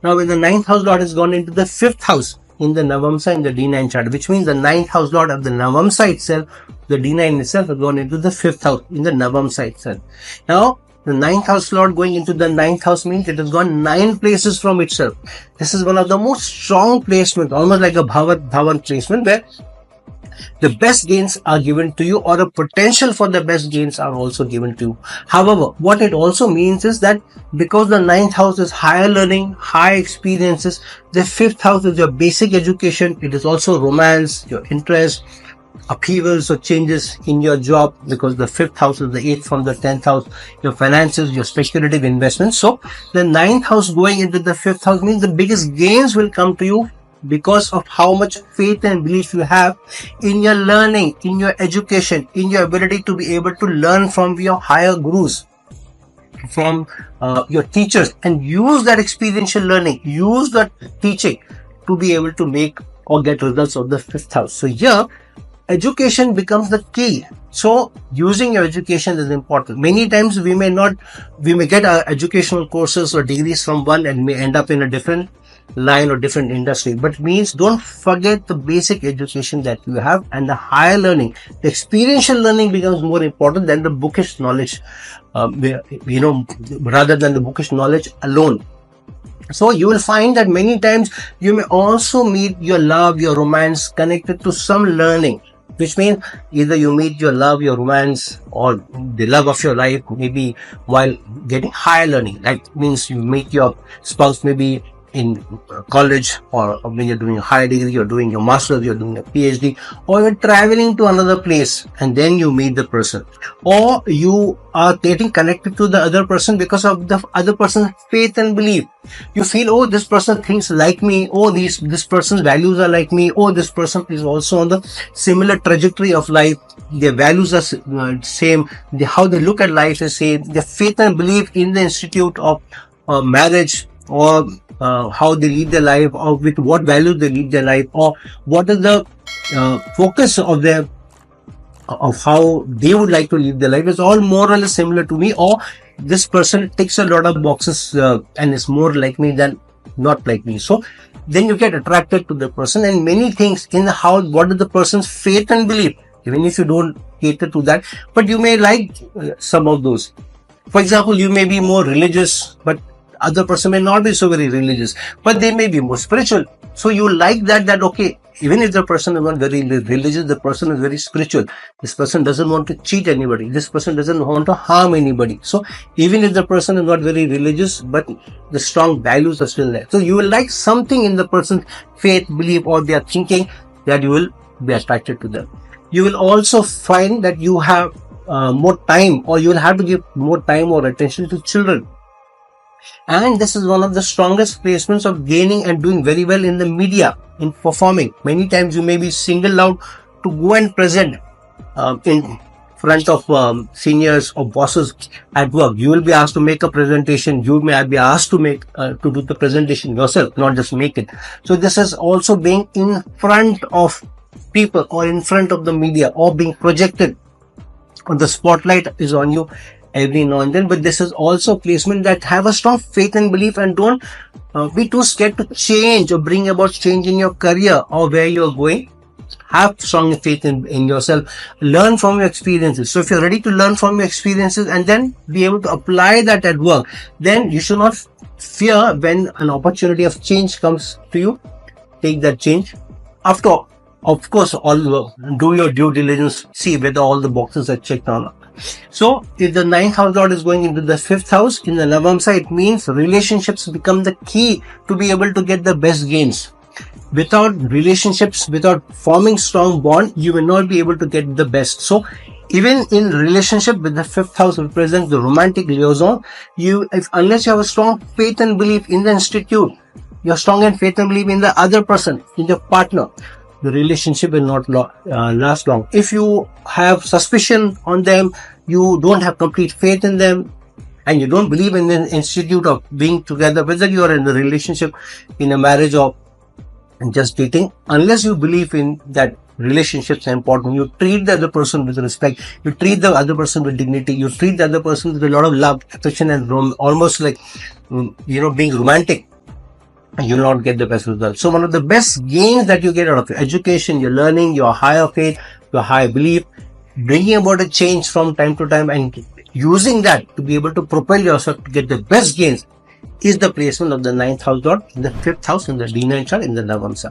Now when the ninth house lord has gone into the fifth house in the Navamsa in the D9 chart, which means the ninth house lord of the Navamsa itself, the D9 itself, has gone into the fifth house in the Navamsa itself. Now the ninth house lord going into the ninth house means it has gone 9 places from itself. This is one of the most strong placements, almost like a Bhavan placement, where the best gains are given to you, or the potential for the best gains are also given to you. However, what it also means is that because the ninth house is higher learning, high experiences, the fifth house is your basic education. It is also romance, your interest, upheavals or changes in your job, because the fifth house is the 8th from the 10th house, your finances, your speculative investments. So the ninth house going into the fifth house means the biggest gains will come to you because of how much faith and belief you have in your learning, in your education, in your ability to be able to learn from your higher gurus, from your teachers, and use that experiential learning, use that teaching to be able to make or get results of the fifth house. So here, education becomes the key. So using your education is important. Many times we may get our educational courses or degrees from one and may end up in a different line or different industry, but means don't forget the basic education that you have and the higher learning. The experiential learning becomes more important than the bookish knowledge, rather than the bookish knowledge alone. So you will find that many times you may also meet your love, your romance connected to some learning, which means either you meet your love, your romance, or the love of your life maybe while getting higher learning. That means you meet your spouse maybe in college, or when you're doing a higher degree, you're doing your master's, you're doing a PhD, or you're traveling to another place and then you meet the person, or you are getting connected to the other person because of the other person's faith and belief. You feel, oh, this person thinks like me, oh, this person's values are like me, oh, this person is also on the similar trajectory of life, their values are same, how they look at life is same, their faith and belief in the institute of marriage, or how they lead their life, or with what values they lead their life, or what is the focus of how they would like to live their life, is all more or less similar to me, or this person ticks a lot of boxes and is more like me than not like me. So then you get attracted to the person, and many things in the house, what is the person's faith and belief, even if you don't cater to that, but you may like some of those. For example, you may be more religious, but other person may not be so very religious, but they may be more spiritual. So you like that okay, even if the person is not very religious, the person is very spiritual. This person doesn't want to cheat anybody. This person doesn't want to harm anybody. So even if the person is not very religious, but the strong values are still there. So you will like something in the person's faith, belief, or their thinking, that you will be attracted to them. You will also find that you have more time, or you will have to give more time or attention to children. And this is one of the strongest placements of gaining and doing very well in the media, in performing. Many times you may be singled out to go and present in front of seniors or bosses at work. You will be asked to make a presentation. You may be asked to do the presentation yourself, not just make it. So this is also being in front of people, or in front of the media, or being projected, or the spotlight is on you every now and then. But this is also placement that have a strong faith and belief, and don't be too scared to change or bring about change in your career or where you're going. Have strong faith in yourself. Learn from your experiences. So if you're ready to learn from your experiences and then be able to apply that at work, then you should not fear when an opportunity of change comes to you. Take that change. After all, of course, do your due diligence, see whether all the boxes are checked or not. So if the ninth house lord is going into the fifth house in the Navamsa, it means relationships become the key to be able to get the best gains. Without relationships, without forming strong bond, you will not be able to get the best. So even in relationship with the fifth house represents the romantic liaison, unless you have a strong faith and belief in the institute, you're strong in faith and belief in the other person, in your partner, the relationship will not last long. If you have suspicion on them, you don't have complete faith in them, and you don't believe in the institute of being together, whether you are in a relationship, in a marriage, or just dating, unless you believe in that relationships are important, you treat the other person with respect, you treat the other person with dignity, you treat the other person with a lot of love, affection, and almost like, being romantic. you will not get the best results. So one of the best gains that you get out of your education, your learning, your higher faith, your higher belief, bringing about a change from time to time and using that to be able to propel yourself to get the best gains is the placement of the 9th house dot in the 5th house in the D9 chart in the Navamsa.